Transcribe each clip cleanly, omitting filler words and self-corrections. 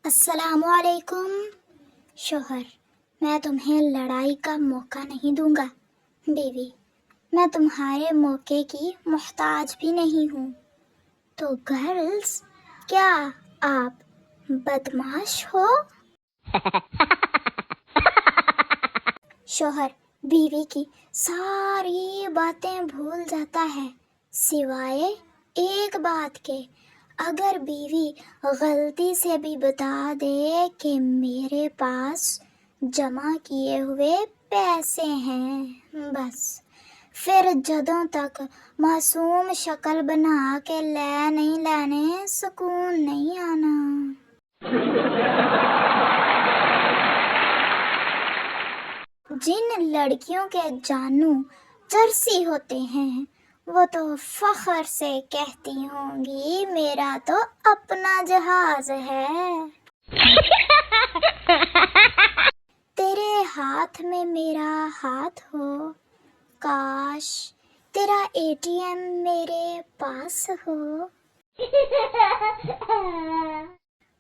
السلام علیکم شوہر، میں تمہیں لڑائی کا موقع نہیں دوں گا۔ بیوی، میں تمہارے موقع کی محتاج بھی نہیں ہوں۔ تو گرلز، کیا آپ بدمعاش ہو؟ شوہر بیوی کی ساری باتیں بھول جاتا ہے سوائے ایک بات کے، اگر بیوی غلطی سے بھی بتا دے کہ میرے پاس جمع کیے ہوئے پیسے ہیں، بس پھر جدوں تک معصوم شکل بنا کے لے نہیں لینے سکون نہیں آنا۔ جن لڑکیوں کے جانو جرسی ہوتے ہیں وہ تو فخر سے کہتی ہوں گی میرا تو اپنا جہاز ہے۔ تیرے ہاتھ میں میرا ہاتھ ہو، کاش تیرا ATM میرے پاس ہو۔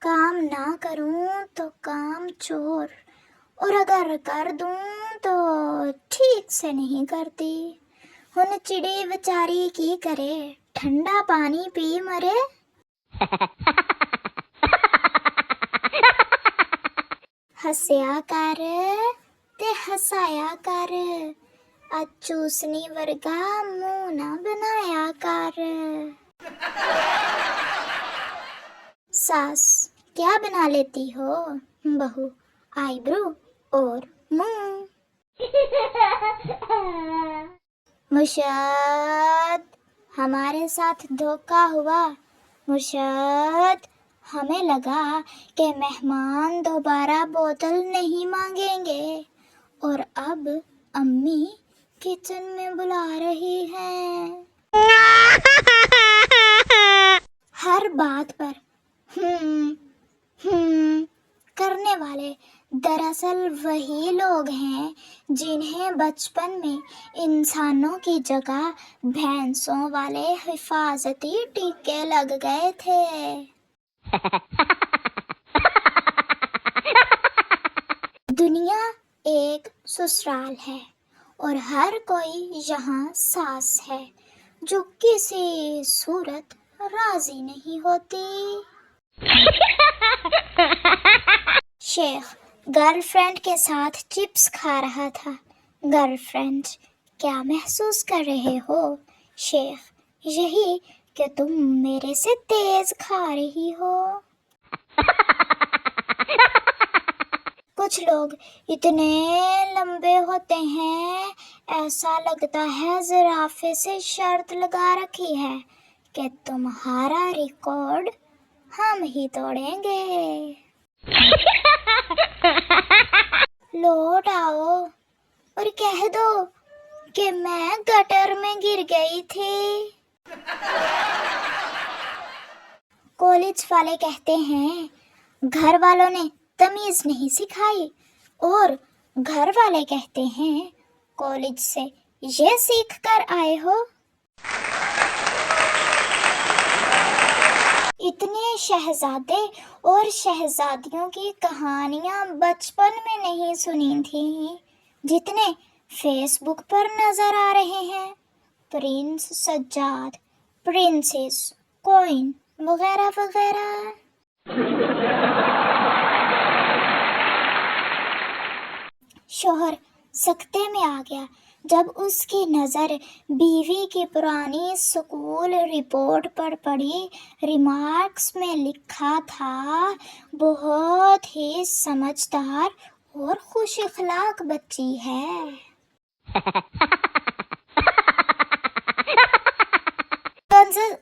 کام نہ کروں تو کام چور، اور اگر کر دوں تو ٹھیک سے نہیں کرتی۔ ہن چڑی بیچاری کی کرے، ٹھنڈا پانی پی مرے۔ ہسیا کر تے ہسایا کر، اج چوسنی ورگا منہ نہ بنایا کر۔ ساس، کیا بنا لیتی ہو؟ بہو، آئی برو اور منہ۔ مرشد، ہمارے ساتھ دھوکا ہوا۔ مرشد، ہمیں لگا کہ مہمان دوبارہ بوتل نہیں مانگیں گے، اور اب امی کچن میں بلا رہی ہیں۔ ہر بات پر کرنے والے دراصل وہی لوگ ہیں جنہیں بچپن میں انسانوں کی جگہ بھینسوں والے حفاظتی ٹیکے لگ گئے تھے۔ دنیا ایک سسرال ہے اور ہر کوئی یہاں ساس ہے جو کسی صورت راضی نہیں ہوتی۔ شیخ گرل فرینڈ کے ساتھ چپس کھا رہا تھا۔ گرل فرینڈ، کیا محسوس کر رہے ہو؟ شیخ، یہی کہ تم میرے سے تیز کھا رہی ہو۔ کچھ لوگ اتنے لمبے ہوتے ہیں ایسا لگتا ہے زرافے سے شرط لگا رکھی ہے کہ تمہارا ریکارڈ ہم ہی توڑیں گے۔ لوٹ آؤ اور کہہ دو کہ میں گٹر میں گر گئی تھی۔ کالج والے کہتے ہیں گھر والوں نے تمیز نہیں سکھائی، اور گھر والے کہتے ہیں کالج سے یہ سیکھ کر آئے ہو۔ اتنے شہزادے اور شہزادیوں کی کہانیاں بچپن میں نہیں سنی تھیں جتنے فیس بک پر نظر آ رہے ہیں۔ پرنس سجاد، پرنسس کوئن وغیرہ وغیرہ۔ شوہر سکتے میں آ گیا جب اس کی نظر بیوی کی پرانی اسکول رپورٹ پر پڑی۔ ریمارکس میں لکھا تھا بہت ہی سمجھدار اور خوش اخلاق بچی ہے۔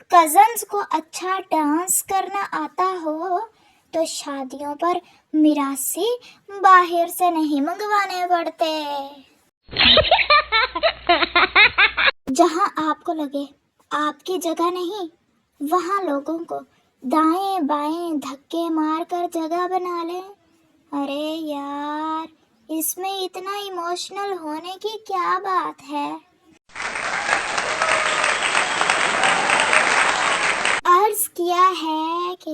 کزنز کو اچھا ڈانس کرنا آتا ہو تو شادیوں پر میراثی باہر سے نہیں منگوانے پڑتے۔ جہاں آپ کو لگے آپ کی جگہ نہیں، وہاں لوگوں کو دائیں بائیں دھکے مار کر جگہ بنا لیں۔ ارے یار، اس میں اتنا ایموشنل ہونے کی کیا بات ہے؟ عرض کیا ہے کہ